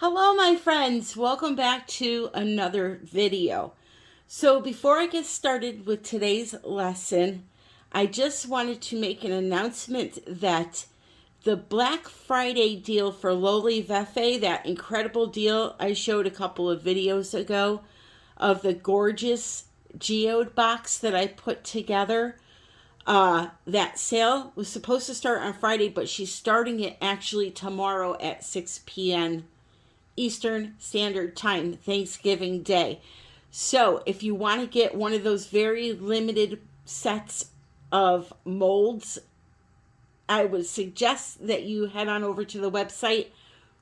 Hello, my friends. Welcome back to another video. So before I get started with today's lesson, I just wanted to make an announcement that the Black Friday deal for LOLIVEFE, that incredible deal I showed a couple of videos ago of the gorgeous Geode box that I put together, that sale was supposed to start on Friday, but she's starting it actually tomorrow at 6 p.m. Eastern Standard Time, Thanksgiving Day. So if you want to get one of those very limited sets of molds, I would suggest that you head on over to the website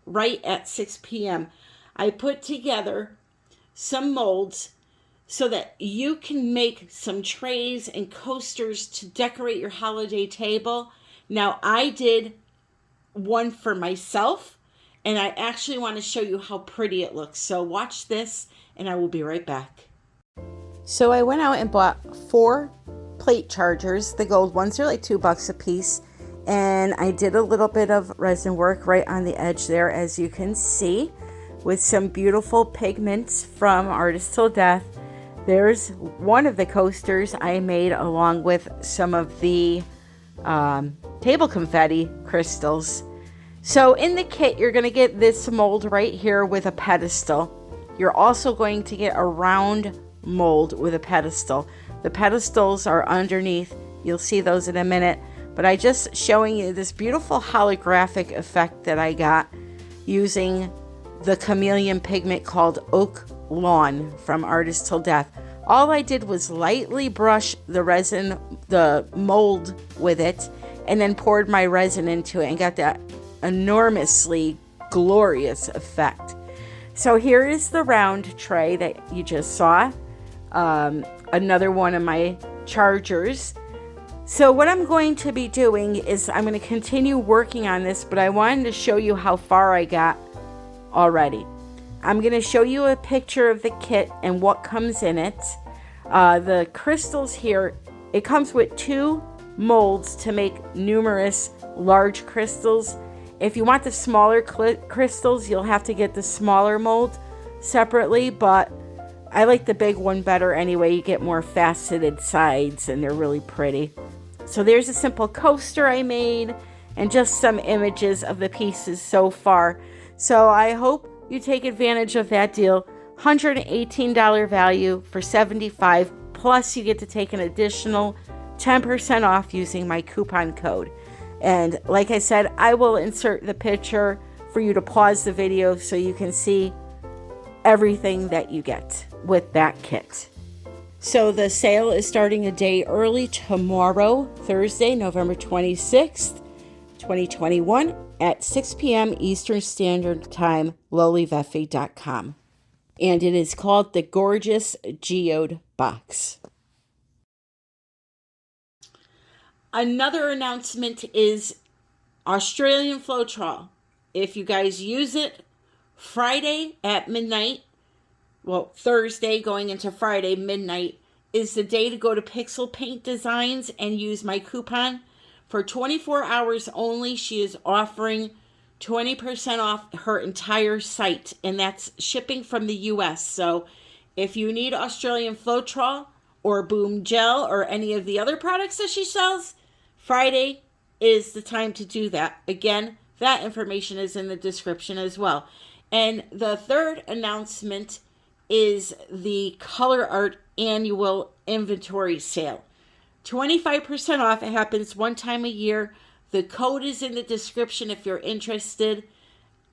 right at 6 p.m. I put together some molds so that you can make some trays and coasters to decorate your holiday table. Now, I did one for myself, and I actually want to show you how pretty it looks. So watch this, and I will be right back. So I went out and bought 4 plate chargers. The gold ones are like $2 a piece. And I did a little bit of resin work right on the edge there, as you can see, with some beautiful pigments from Artist Till Death. There's one of the coasters I made along with some of the table confetti crystals. So in the kit, you're going to get this mold right here with a pedestal. You're also going to get a round mold with a pedestal. The pedestals are underneath. You'll see those in a minute. But I just showing you this beautiful holographic effect that I got using the chameleon pigment called Oak Lawn from Artist Till Death. All I did was lightly brush the resin, the mold with it, and then poured my resin into it and got that enormously glorious effect. So here is the round tray that you just saw, another one of my chargers. So what I'm going to be doing is I'm going to continue working on this, but I wanted to show you how far I got already. I'm going to show you a picture of the kit and what comes in it. The crystals here, it comes with 2 molds to make numerous large crystals. If you want the smaller crystals, you'll have to get the smaller mold separately, but I like the big one better anyway. You get more faceted sides and they're really pretty. So there's a simple coaster I made and just some images of the pieces so far. So I hope you take advantage of that deal. $118 value for $75, plus you get to take an additional 10% off using my coupon code. And like I said, I will insert the picture for you to pause the video so you can see everything that you get with that kit. So the sale is starting a day early tomorrow, Thursday, November 26th, 2021 at 6 p.m. Eastern Standard Time, LOLIVEFE.com. And it is called the Gorgeous Geode Box. Another announcement is Australian Floetrol. If you guys use it, Friday at midnight, well, Thursday going into Friday midnight, is the day to go to Pixel Paint Designs and use my coupon. For 24 hours only, she is offering 20% off her entire site, and that's shipping from the US. So if you need Australian Floetrol or Boom Gel or any of the other products that she sells, Friday is the time to do that. Again, that information is in the description as well. And the third announcement is the Colourarte annual inventory sale. 25% off. It happens one time a year. The code is in the description if you're interested.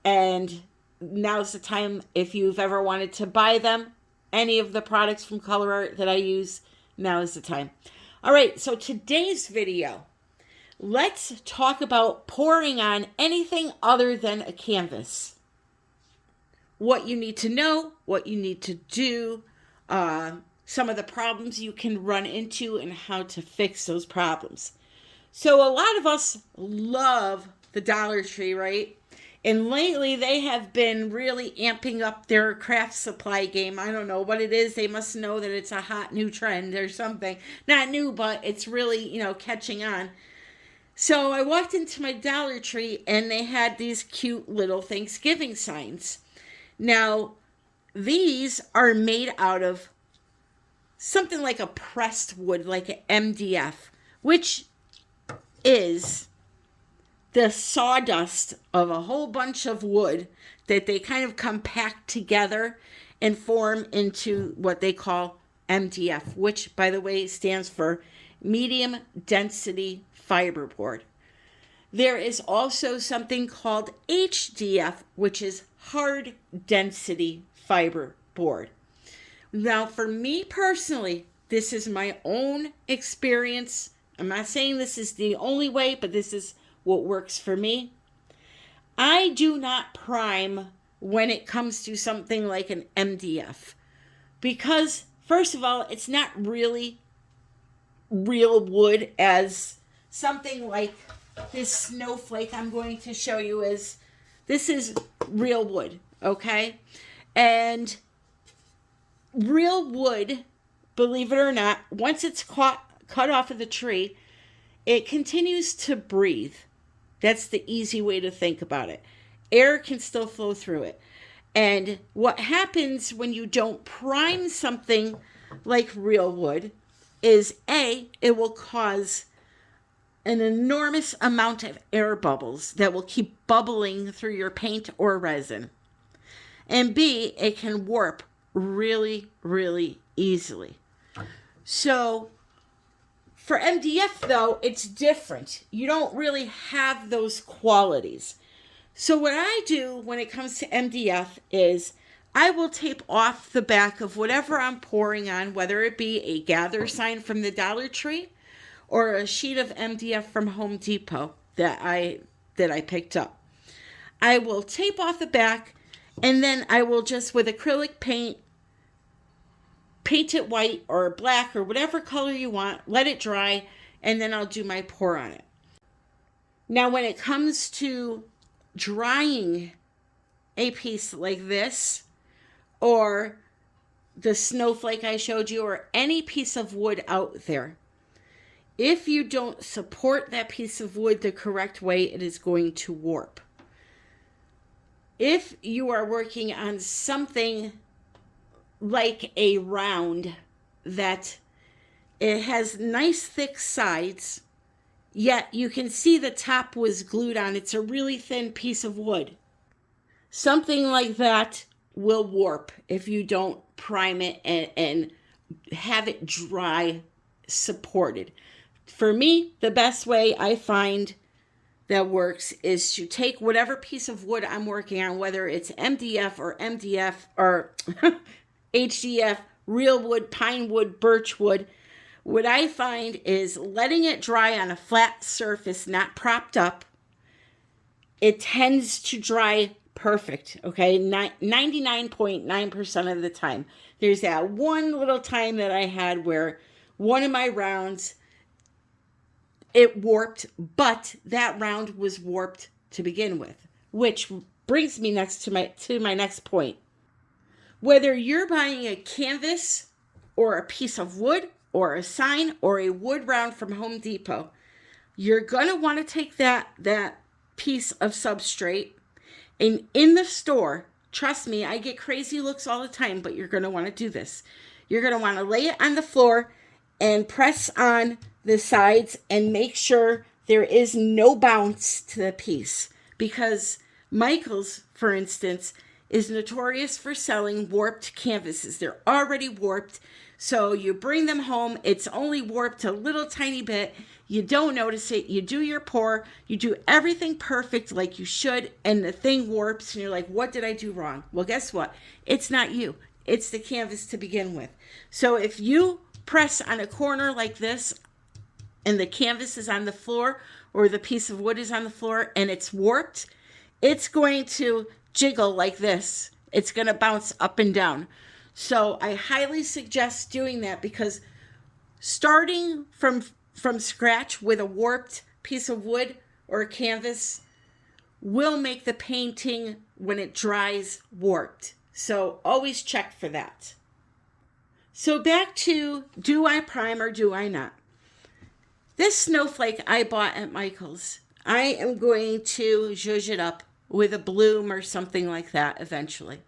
And now's the time if you've ever wanted to buy them. Any of the products from Colourarte that I use, now is the time. All right, so today's video, let's talk about pouring on anything other than a canvas. What you need to know, what you need to do, some of the problems you can run into and how to fix those problems. So a lot of us love the Dollar Tree, right? And lately they have been really amping up their craft supply game. I don't know what it is. They must know that it's a hot new trend or something. Not new, but it's really, catching on. So I walked into my Dollar Tree and they had these cute little Thanksgiving signs. Now, these are made out of something like a pressed wood, like an MDF, which is the sawdust of a whole bunch of wood that they kind of compact together and form into what they call MDF, which, by the way, stands for medium density fiberboard. There is also something called HDF, which is hard density fiberboard. Now, for me personally, this is my own experience. I'm not saying this is the only way, but this is what works for me. I do not prime when it comes to something like an MDF because, first of all, it's not really real wood, as something like this snowflake I'm going to show you is, this is real wood, okay? And real wood, believe it or not, once it's cut off of the tree, it continues to breathe. That's the easy way to think about it. Air can still flow through it. And what happens when you don't prime something like real wood is, A, it will cause an enormous amount of air bubbles that will keep bubbling through your paint or resin. And B, it can warp really, really easily. So for MDF, though, it's different. You don't really have those qualities. So what I do when it comes to MDF is I will tape off the back of whatever I'm pouring on, whether it be a gather sign from the Dollar Tree or a sheet of MDF from Home Depot that I picked up. I will tape off the back, and then I will just, with acrylic paint it white or black or whatever color you want, let it dry, and then I'll do my pour on it. Now, when it comes to drying a piece like this, or the snowflake I showed you, or any piece of wood out there, if you don't support that piece of wood the correct way, it is going to warp. If you are working on something like a round that it has nice thick sides, yet you can see the top was glued on, it's a really thin piece of wood, something like that will warp if you don't prime it and have it dry supported. For me, the best way I find that works is to take whatever piece of wood I'm working on, whether it's MDF or HDF, real wood, pine wood, birch wood. What I find is letting it dry on a flat surface, not propped up. It tends to dry perfect, okay? 99.9% of the time. There's that one little time that I had where one of my rounds, it warped, but that round was warped to begin with, which brings me next to my next point. Whether you're buying a canvas or a piece of wood or a sign or a wood round from Home Depot, you're going to want to take that piece of substrate, and in the store, trust me, I get crazy looks all the time, but you're going to want to do this. You're going to want to lay it on the floor and press on the sides and make sure there is no bounce to the piece, because Michaels, for instance, is notorious for selling warped canvases. They're already warped, so you bring them home, it's only warped a little tiny bit, you don't notice it, you do your pour, you do everything perfect like you should, and the thing warps and you're like, what did I do wrong? Well, guess what? It's not you, it's the canvas to begin with. So if you press on a corner like this and the canvas is on the floor or the piece of wood is on the floor and it's warped, it's going to jiggle like this. It's going to bounce up and down. So I highly suggest doing that, because starting from scratch with a warped piece of wood or a canvas will make the painting, when it dries, warped. So always check for that. So back to, do I prime or do I not? This snowflake I bought at Michael's, I am going to zhuzh it up with a bloom or something like that eventually.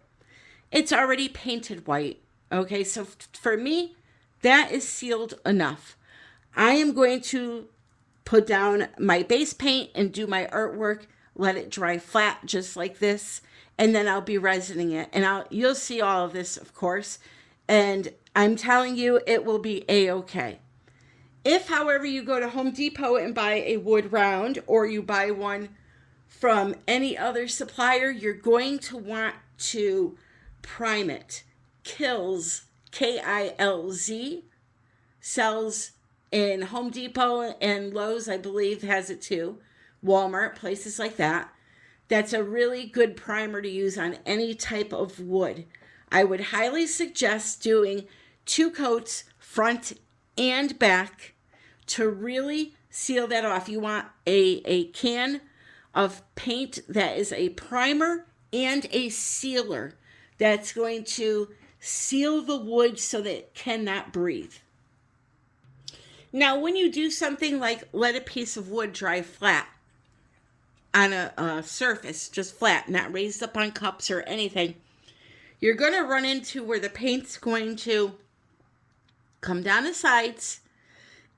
it's already painted white. Okay, so for me, that is sealed enough. I am going to put down my base paint and do my artwork, let it dry flat just like this, and then I'll be resining it. And you'll see all of this, of course, and I'm telling you, it will be a-okay. If, however, you go to Home Depot and buy a wood round, or you buy one from any other supplier, you're going to want to prime it. Kilz, K-I-L-Z, sells in Home Depot and Lowe's, I believe, has it too. Walmart, places like that. That's a really good primer to use on any type of wood. I would highly suggest doing 2 coats, front and back, to really seal that off. You want a can of paint that is a primer and a sealer that's going to seal the wood so that it cannot breathe. Now, when you do something like let a piece of wood dry flat on a surface, just flat, not raised up on cups or anything, you're going to run into where the paint's going to come down the sides,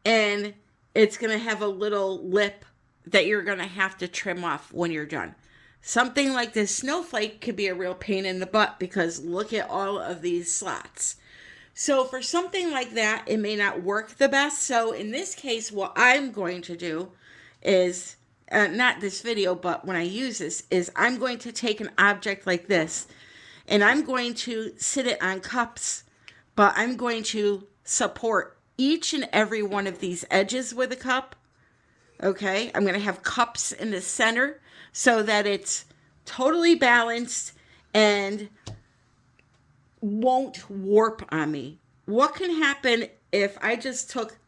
and it's going to have a little lip that you're going to have to trim off when you're done. Something like this snowflake could be a real pain in the butt, because look at all of these slots. So for something like that, it may not work the best. So in this case, what I'm going to do is, not this video, but when I use this, is I'm going to take an object like this, and I'm going to sit it on cups, but I'm going to support each and every one of these edges with a cup. Okay, I'm going to have cups in the center so that it's totally balanced and won't warp on me. What can happen if I just took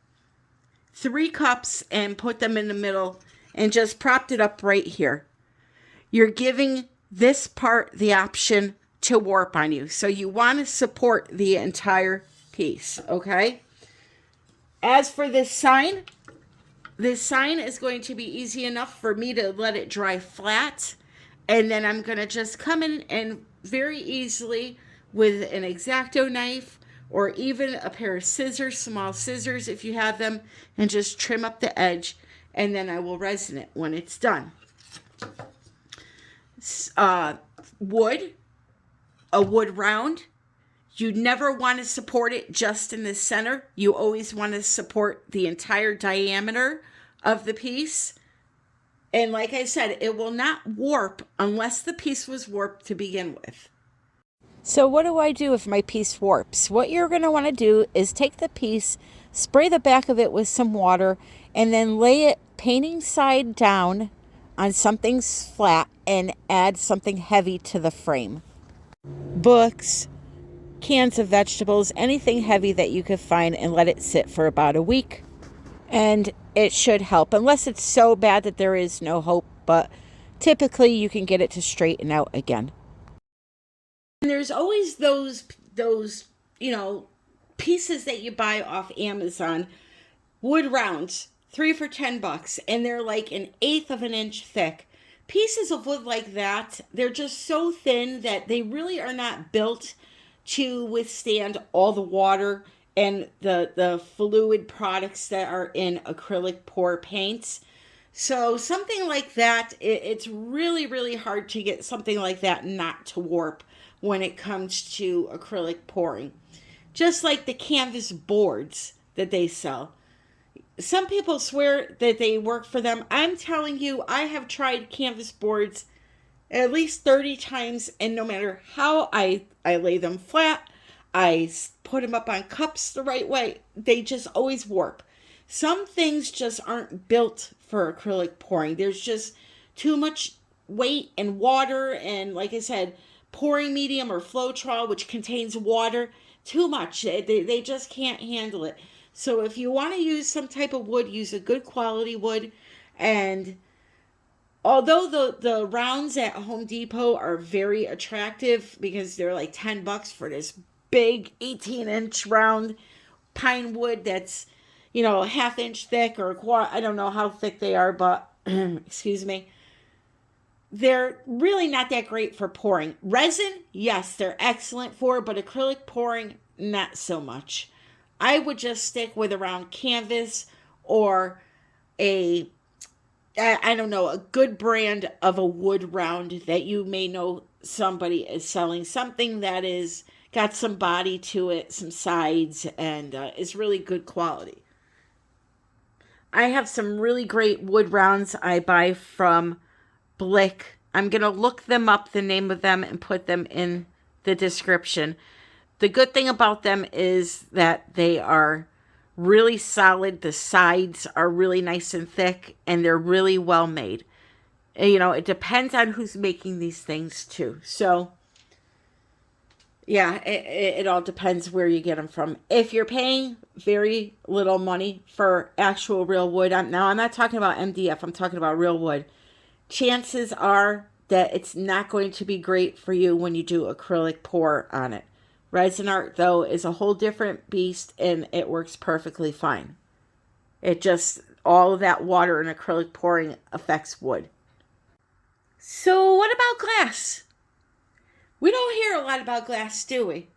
3 cups and put them in the middle and just propped it up right here? You're giving this part the option to warp on you. So you want to support the entire piece, okay? As for this sign is going to be easy enough for me to let it dry flat. And then I'm going to just come in and very easily with an X-Acto knife, or even a pair of scissors, small scissors if you have them, and just trim up the edge, and then I will resin it when it's done. Wood, a wood round, you never want to support it just in the center. You always want to support the entire diameter of the piece. And like I said, it will not warp unless the piece was warped to begin with. So what do I do if my piece warps? What you're going to want to do is take the piece, spray the back of it with some water, and then lay it painting side down on something flat and add something heavy to the frame. Books, cans of vegetables, anything heavy that you could find, and let it sit for about a week. And it should help, unless it's so bad that there is no hope, but typically you can get it to straighten out again. And there's always those pieces that you buy off Amazon, wood rounds, 3 for $10, and they're like 1/8 of an inch thick. Pieces of wood like that, they're just so thin that they really are not built to withstand all the water and the fluid products that are in acrylic pour paints. So something like that, it's really, really hard to get something like that not to warp when it comes to acrylic pouring. Just like the canvas boards that they sell. Some people swear that they work for them. I'm telling you, I have tried canvas boards at least 30 times, and no matter how I lay them flat, I put them up on cups the right way, they just always warp. Some things just aren't built for acrylic pouring. There's just too much weight and water, and like I said, pouring medium or Floetrol, which contains water, too much. They just can't handle it. So if you want to use some type of wood, use a good quality wood. And although the rounds at Home Depot are very attractive, because they're like $10 for this big 18-inch round pine wood that's, a 1/2 inch thick or a quarter, I don't know how thick they are, but excuse me. they're really not that great for pouring. Resin, yes, they're excellent for, but acrylic pouring, not so much. I would just stick with around canvas or I don't know, a good brand of a wood round that you may know somebody is selling. Something that is got some body to it, some sides, and is really good quality. I have some really great wood rounds I buy from Blick. I'm going to look them up, the name of them, and put them in the description. The good thing about them is that they are really solid. The sides are really nice and thick, and they're really well made. And, you know, it depends on who's making these things too. So, yeah, it all depends where you get them from. If you're paying very little money for actual real wood, now I'm not talking about MDF, I'm talking about real wood. Chances are that it's not going to be great for you when you do acrylic pour on it. Resin art, though, is a whole different beast, and it works perfectly fine. It just, all of that water and acrylic pouring affects wood. So what about glass? We don't hear a lot about glass, do we?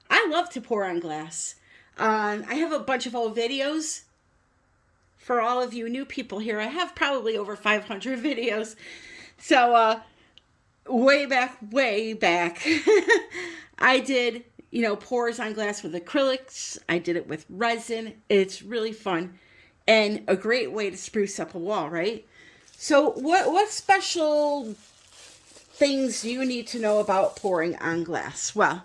I love to pour on glass. I have a bunch of old videos. For all of you new people here, I have probably over 500 videos. So, way back, I did, you know, pours on glass with acrylics. I did it with resin. It's really fun and a great way to spruce up a wall, right? So what special things do you need to know about pouring on glass? Well,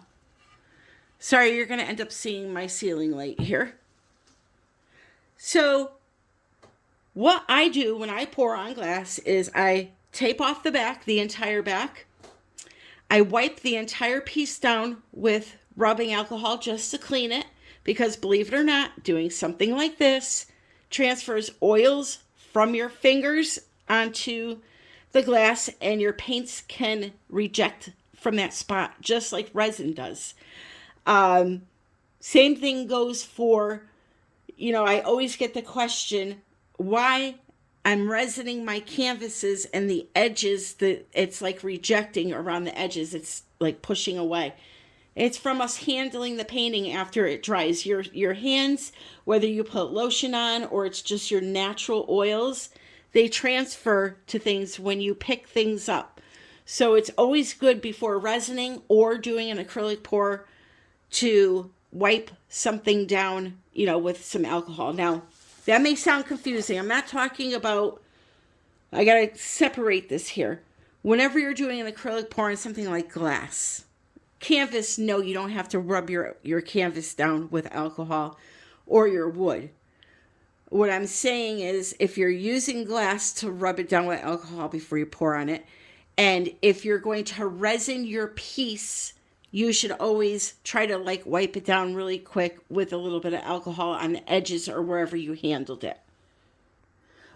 sorry, you're going to end up seeing my ceiling light here. So what I do when I pour on glass is I tape off the back, the entire back. I wipe the entire piece down with rubbing alcohol just to clean it, because believe it or not, doing something like this transfers oils from your fingers onto the glass, and your paints can reject from that spot just like resin does. Same thing goes for, you know, I always get the question why I'm resining my canvases and the edges, it's like rejecting around the edges. It's like pushing away. It's from us handling the painting after it dries. Your hands, whether you put lotion on or it's just your natural oils, they transfer to things when you pick things up. So it's always good before resining or doing an acrylic pour to wipe something down, you know, with some alcohol. Now, that may sound confusing. I'm not talking about, I got to separate this here. Whenever you're doing an acrylic pour on something like glass, canvas, no, you don't have to rub your canvas down with alcohol or your wood. What I'm saying is if you're using glass, to rub it down with alcohol before you pour on it. And if you're going to resin your piece, you should always try to like wipe it down really quick with a little bit of alcohol on the edges or wherever you handled it.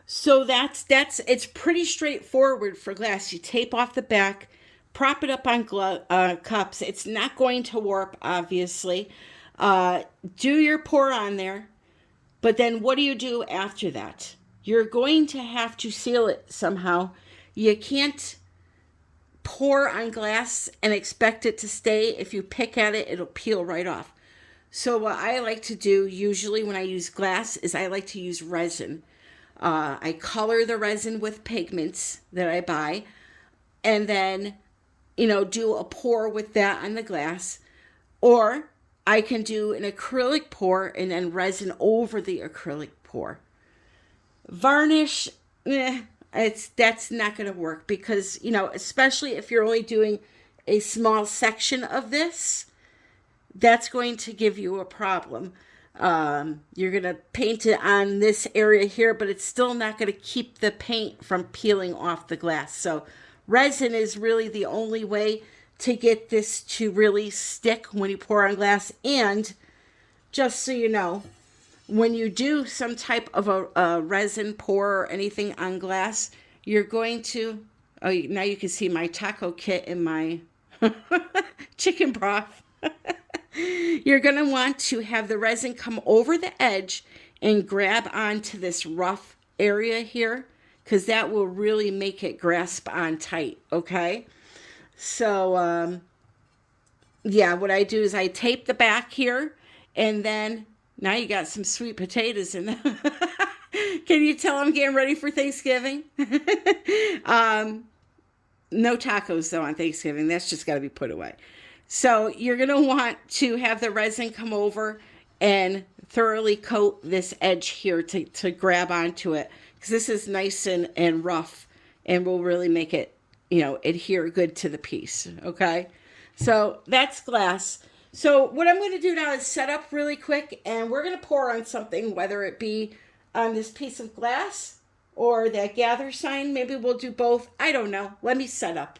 So it's pretty straightforward for glass. You tape off the back, prop it up on cups. It's not going to warp, obviously. Do your pour on there. But then what do you do after that? You're going to have to seal it somehow. You can't pour on glass and expect it to stay. If you pick at it, it'll peel right off. So what I like to do usually when I use glass is I like to use resin. I color the resin with pigments that I buy, and then, you know, do a pour with that on the glass. Or I can do an acrylic pour and then resin over the acrylic pour. Varnish, that's not going to work because, you know, especially if you're only doing a small section of this, that's going to give you a problem. You're going to paint it on this area here, but it's still not going to keep the paint from peeling off the glass. So resin is really the only way to get this to really stick when you pour on glass. And just so you know, when you do some type of a resin pour or anything on glass, you're going to, oh, now you can see my taco kit in my chicken broth. You're going to want to have the resin come over the edge and grab onto this rough area here, because that will really make it grasp on tight, okay? So, yeah, what I do is I tape the back here, and then now you got some sweet potatoes in there. Can you tell I'm getting ready for Thanksgiving? No tacos, though, on Thanksgiving. That's just got to be put away. So you're going to want to have the resin come over and thoroughly coat this edge here to grab onto it, because this is nice and rough and will really make it, you know, adhere good to the piece, okay? So that's glass. So what I'm going to do now is set up really quick, and we're going to pour on something, whether it be on this piece of glass or that gather sign. Maybe we'll do both. I don't know. Let me set up.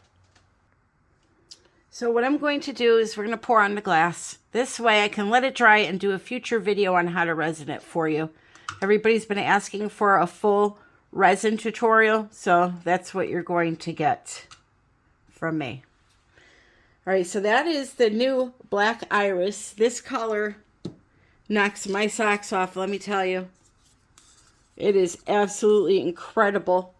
So what I'm going to do is we're going to pour on the glass. This way I can let it dry and do a future video on how to resin it for you. Everybody's been asking for a full resin tutorial, so that's what you're going to get from me. All right, so that is the new Black Iris. This color knocks my socks off, let me tell you. It is absolutely incredible.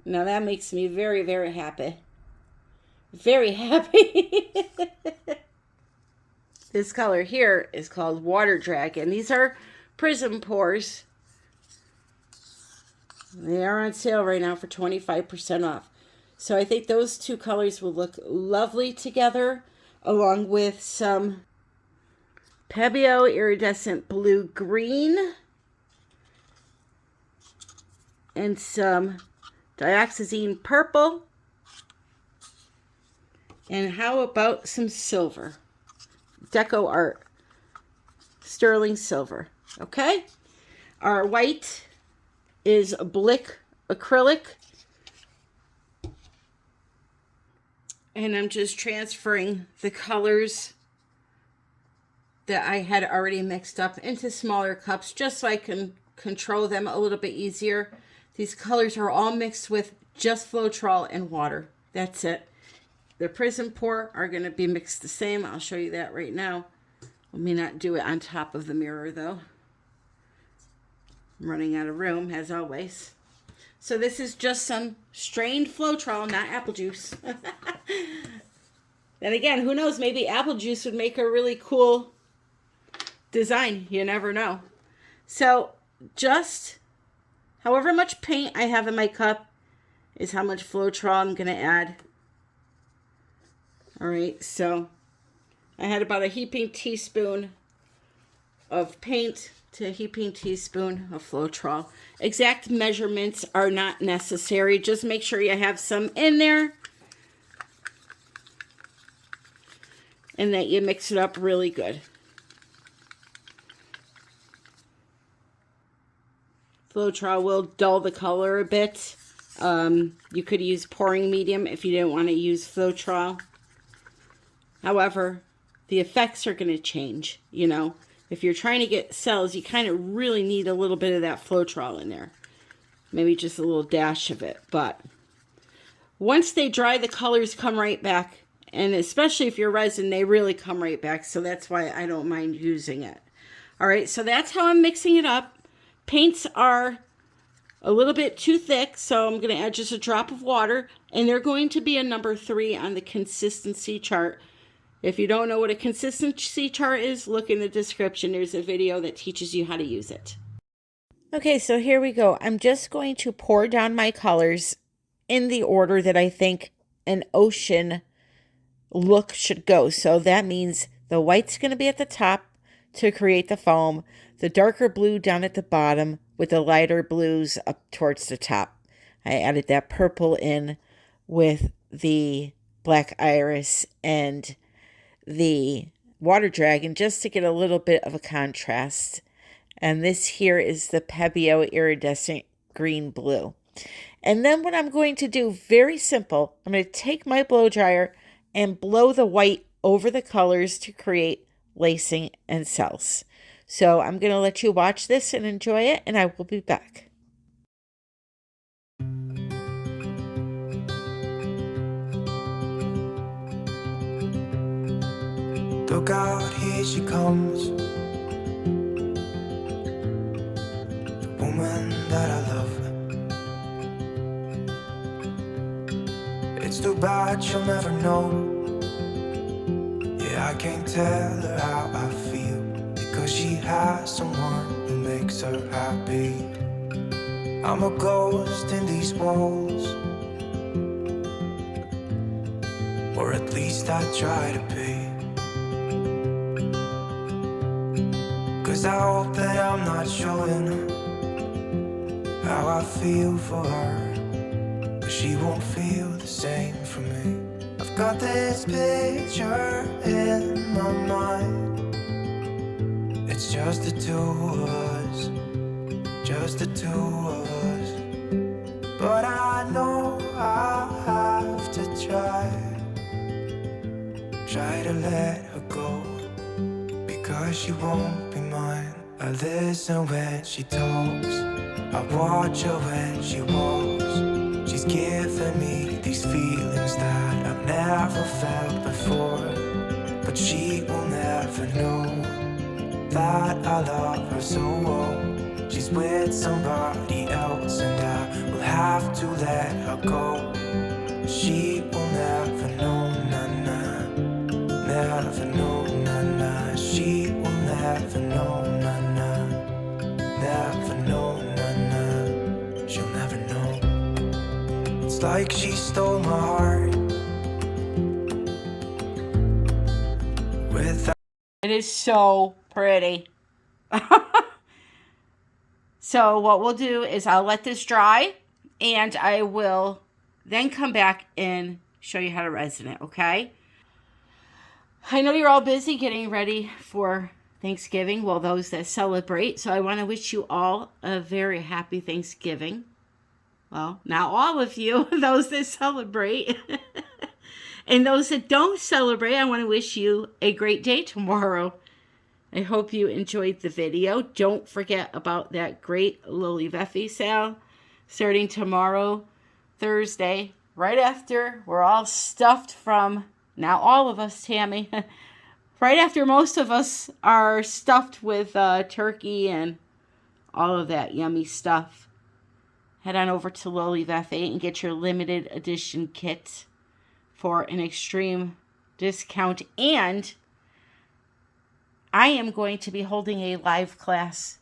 Now that makes me very, very happy. Very happy. This color here is called Water Dragon. These are prism pours. They are on sale right now for 25% off. So I think those two colors will look lovely together, along with some Pebeo Iridescent Blue Green and some Dioxizine Purple. And how about some silver? Deco Art Sterling Silver. Okay? Our white is Blick Acrylic. And I'm just transferring the colors that I had already mixed up into smaller cups, just so I can control them a little bit easier. These colors are all mixed with just Floetrol and water. That's it. The prism pour are going to be mixed the same. I'll show you that right now. Let me not do it on top of the mirror, though. I'm running out of room, as always. So this is just some strained Floetrol, not apple juice. Then again, who knows? Maybe apple juice would make a really cool design. You never know. So just however much paint I have in my cup is how much Floetrol I'm going to add. All right, so I had about a heaping teaspoon of paint to a heaping teaspoon of Floetrol. Exact measurements are not necessary. Just make sure you have some in there and that you mix it up really good. Floetrol will dull the color a bit. You could use pouring medium if you didn't want to use Floetrol. However, the effects are going to change, you know. If you're trying to get cells, you kind of really need a little bit of that Floetrol in there. Maybe just a little dash of it. But once they dry, the colors come right back. And especially if you're resin, they really come right back. So that's why I don't mind using it. All right, so that's how I'm mixing it up. Paints are a little bit too thick, so I'm going to add just a drop of water. And they're going to be a number 3 on the consistency chart. If you don't know what a consistency chart is, look in the description. There's a video that teaches you how to use it. Okay, so here we go. I'm just going to pour down my colors in the order that I think an ocean look should go. So that means the white's going to be at the top to create the foam, the darker blue down at the bottom with the lighter blues up towards the top. I added that purple in with the Black Iris and the Water Dragon just to get a little bit of a contrast. And this here is the Pebeo Iridescent Green Blue. And then what I'm going to do, very simple, I'm going to take my blow dryer and blow the white over the colors to create lacing and cells. So I'm going to let you watch this and enjoy it, and I will be back. Look out, here she comes, the woman that I love. It's too bad she'll never know. Yeah, I can't tell her how I feel, because she has someone who makes her happy. I'm a ghost in these walls, or at least I try to be. 'Cause I hope that I'm not showing how I feel for her, but she won't feel the same for me. I've got this picture in my mind. It's just the two of us, just the two of us. But I know I have to try to let her go, because she won't be mine. I listen when she talks, I watch her when she walks. She's given me these feelings that I've never felt before, but she will never know that I love her so well. She's with somebody else and I will have to let her go. She will never know, na-na, never know, na-na. She will never know, na-na, never know, na-na. She'll never know. It's like she stole my heart without. It is so pretty. So what we'll do is I'll let this dry, and I will then come back and show you how to resin it, okay? I know you're all busy getting ready for Thanksgiving, well, those that celebrate, so I want to wish you all a very happy Thanksgiving. Well, not all of you, those that celebrate. And those that don't celebrate, I want to wish you a great day tomorrow. I hope you enjoyed the video. Don't forget about that great LOLIVEFE sale starting tomorrow, Thursday, right after we're all stuffed from, not all of us, Tammy, right after most of us are stuffed with turkey and all of that yummy stuff. Head on over to LOLIVEFE and get your limited edition kit for an extreme discount. And I am going to be holding a live class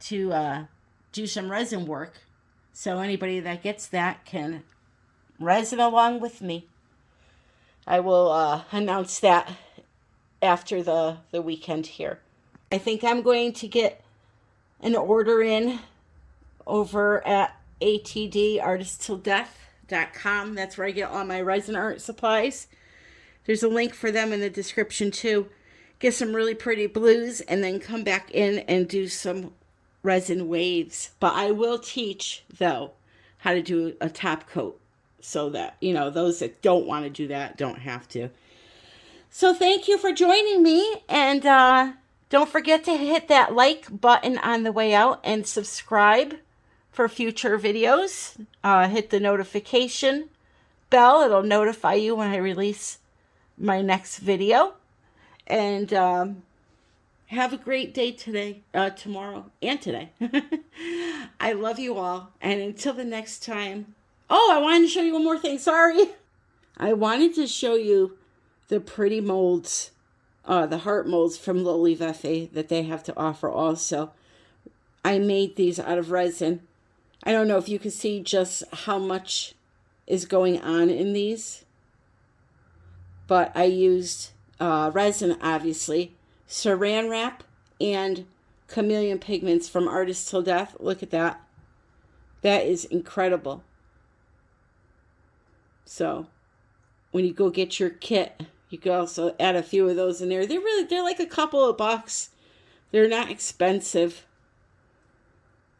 to do some resin work. So anybody that gets that can resin along with me. I will announce that after the weekend here. I think I'm going to get an order in over at atdartisttilldeath.com. That's where I get all my resin art supplies. There's a link for them in the description too. Get some really pretty blues and then come back in and do some resin waves. But I will teach, though, how to do a top coat so that, you know, those that don't want to do that don't have to. So thank you for joining me, and don't forget to hit that like button on the way out and subscribe for future videos. Hit the notification bell. It'll notify you when I release my next video. And have a great day today, tomorrow, and today. I love you all. And until the next time. Oh, I wanted to show you one more thing. Sorry. I wanted to show you the pretty molds, the heart molds from LOLIVEFE that they have to offer also. I made these out of resin. I don't know if you can see just how much is going on in these. But I used resin, obviously, saran wrap, and chameleon pigments from Artist Till Death. Look at that. That is incredible. So when you go get your kit, you can also add a few of those in there. They're like a couple of bucks. They're not expensive.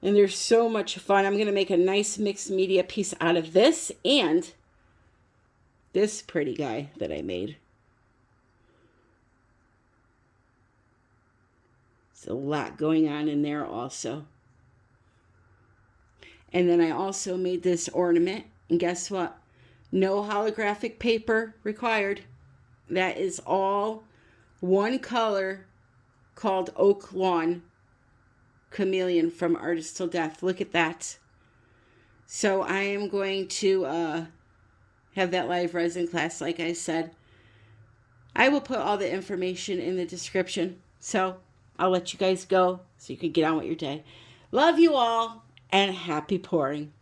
And they're so much fun. I'm going to make a nice mixed media piece out of this and this pretty guy that I made. There's a lot going on in there also. And then I also made this ornament. And guess what? No holographic paper required. That is all one color called Oak Lawn Chameleon from Artist Till Death. Look at that. So I am going to have that live resin class, like I said. I will put all the information in the description. So I'll let you guys go so you can get on with your day. Love you all and happy pouring.